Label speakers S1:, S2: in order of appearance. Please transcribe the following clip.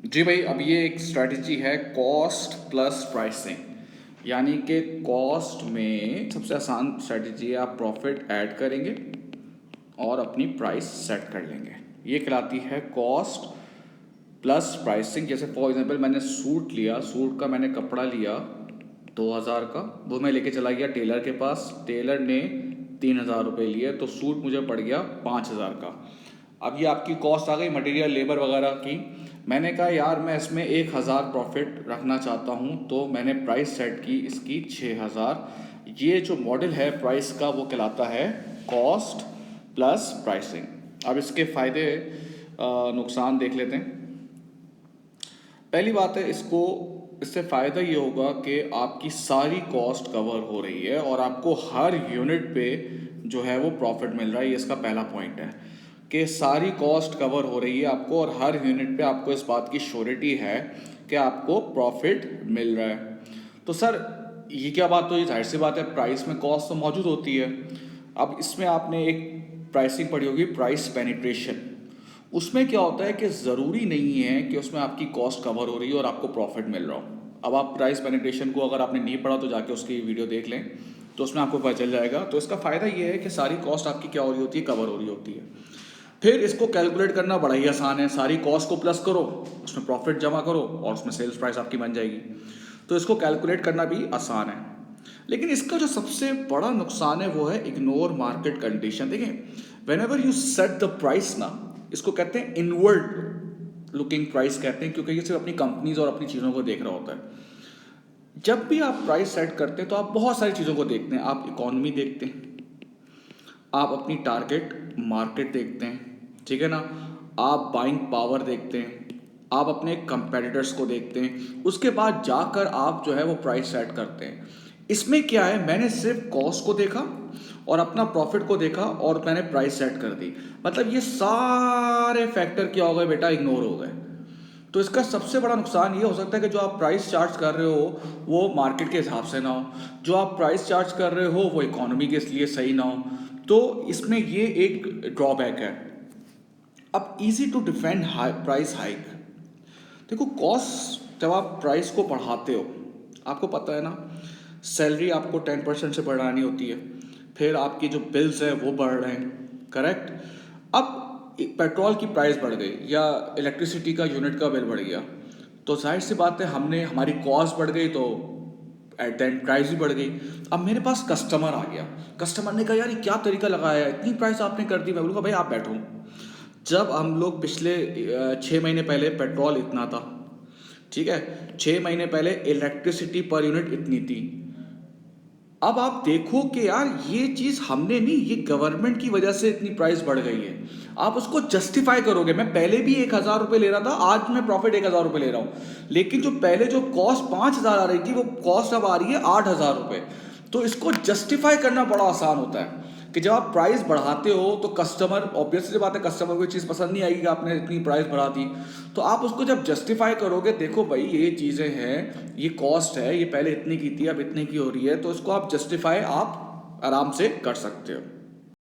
S1: जी भाई, अब ये एक स्ट्रैटेजी है कॉस्ट प्लस प्राइसिंग। यानी कि कॉस्ट में सबसे आसान स्ट्रैटेजी है, आप प्रॉफिट ऐड करेंगे और अपनी प्राइस सेट कर लेंगे। ये कहलाती है कॉस्ट प्लस प्राइसिंग। जैसे फॉर एग्जांपल मैंने सूट लिया, सूट का मैंने कपड़ा लिया 2000 का, वो मैं लेके चला गया टेलर के पास, टेलर ने 3000 रुपये लिए, तो सूट मुझे पड़ गया 5000 का। अब ये आपकी कॉस्ट आ गई मटेरियल लेबर वगैरह की। मैंने कहा यार मैं इसमें 1000 प्रॉफिट रखना चाहता हूँ, तो मैंने प्राइस सेट की इसकी 6000। ये जो मॉडल है प्राइस का वो कहलाता है कॉस्ट प्लस प्राइसिंग। अब इसके फ़ायदे नुकसान देख लेते हैं। पहली बात है, इससे फ़ायदा ये होगा कि आपकी सारी कॉस्ट कवर हो रही है और आपको हर यूनिट पे जो है वो प्रॉफिट मिल रहा है। ये इसका पहला पॉइंट है कि सारी कॉस्ट कवर हो रही है आपको, और हर यूनिट पे आपको इस बात की श्योरिटी है कि आपको प्रॉफिट मिल रहा है। तो सर ये क्या बात हुई? जाहिर सी बात है प्राइस में कॉस्ट तो मौजूद होती है। अब इसमें आपने एक प्राइसिंग पढ़ी होगी, प्राइस पेनिट्रेशन। उसमें क्या होता है कि ज़रूरी नहीं है कि उसमें आपकी कॉस्ट कवर हो रही है और आपको प्रॉफिट मिल रहा हो। अब आप प्राइस पेनिट्रेशन को अगर आपने नहीं पढ़ा तो जाके उसकी वीडियो देख लें, तो उसमें आपको पता चल जाएगा। तो इसका फ़ायदा ये है कि सारी कॉस्ट आपकी क्या हो रही होती है, कवर हो रही होती है। फिर इसको कैलकुलेट करना बड़ा ही आसान है। सारी कॉस्ट को प्लस करो, उसमें प्रॉफिट जमा करो और उसमें सेल्स प्राइस आपकी बन जाएगी। तो इसको कैलकुलेट करना भी आसान है। लेकिन इसका जो सबसे बड़ा नुकसान है वो है इग्नोर मार्केट कंडीशन। देखें, when ever you set the price ना, इसको कहते हैं इनवर्ड लुकिंग प्राइस कहते हैं, क्योंकि ये सिर्फ अपनी कंपनीज और अपनी चीज़ों को देख रहा होता है। जब भी आप प्राइस सेट करते हैं तो आप बहुत सारी चीज़ों को देखते हैं। आप इकोनॉमी देखते हैं, आप अपनी टारगेट मार्केट देखते हैं, ठीक है ना, आप बाइंग पावर देखते हैं, आप अपने कंपेटिटर्स को देखते हैं, उसके बाद जाकर आप जो है वो प्राइस सेट करते हैं। इसमें क्या है, मैंने सिर्फ कॉस्ट को देखा और अपना प्रॉफिट को देखा और मैंने प्राइस सेट कर दी। मतलब ये सारे फैक्टर क्या हो गए बेटा, इग्नोर हो गए। तो इसका सबसे बड़ा नुकसान ये हो सकता है कि जो आप प्राइस चार्ज कर रहे हो वो मार्केट के हिसाब से ना हो, जो आप प्राइस चार्ज कर रहे हो वो इकोनॉमी के लिए सही ना हो। तो इसमें ये एक ड्रॉबैक है। अब easy to defend price hike. देखो, कॉस्ट जब आप प्राइस को बढ़ाते हो, आपको पता है ना, सैलरी आपको 10% से बढ़ानी होती है, फिर आपकी जो बिल्स है वो बढ़ रहे हैं, करेक्ट। अब पेट्रोल की प्राइस बढ़ गई या इलेक्ट्रिसिटी का यूनिट का बिल बढ़ गया, तो जाहिर सी बात है हमारी कॉस्ट बढ़ गई, तो एट द एंड प्राइस भी बढ़ गई। अब मेरे पास कस्टमर आ गया, कस्टमर ने कहा यार ये क्या तरीका लगाया है, इतनी प्राइस आपने कर दी। मैं बोलूँगा भाई आप बैठो, जब हम लोग पिछले 6 महीने पहले पेट्रोल इतना था, ठीक है, 6 महीने पहले इलेक्ट्रिसिटी पर यूनिट इतनी थी। अब आप देखो कि यार ये चीज़ हमने नहीं, ये गवर्नमेंट की वजह से इतनी प्राइस बढ़ गई है। आप उसको जस्टिफाई करोगे, मैं पहले भी 1000 रुपये ले रहा था, आज मैं प्रॉफिट 1000 रुपये ले रहा हूँ, लेकिन जो पहले जो कॉस्ट 5000 आ रही थी वो कॉस्ट अब आ रही है 8000 रुपये। तो इसको जस्टिफाई करना बड़ा आसान होता है कि जब आप प्राइस बढ़ाते हो तो कस्टमर, ऑब्वियसली बात है, कस्टमर को चीज़ पसंद नहीं आएगी कि आपने इतनी प्राइस बढ़ा दी। तो आप उसको जब जस्टिफाई करोगे, देखो भाई ये चीज़ें हैं, ये कॉस्ट है, ये पहले इतनी की थी अब इतने की हो रही है, तो इसको आप जस्टिफाई आप आराम से कर सकते हो।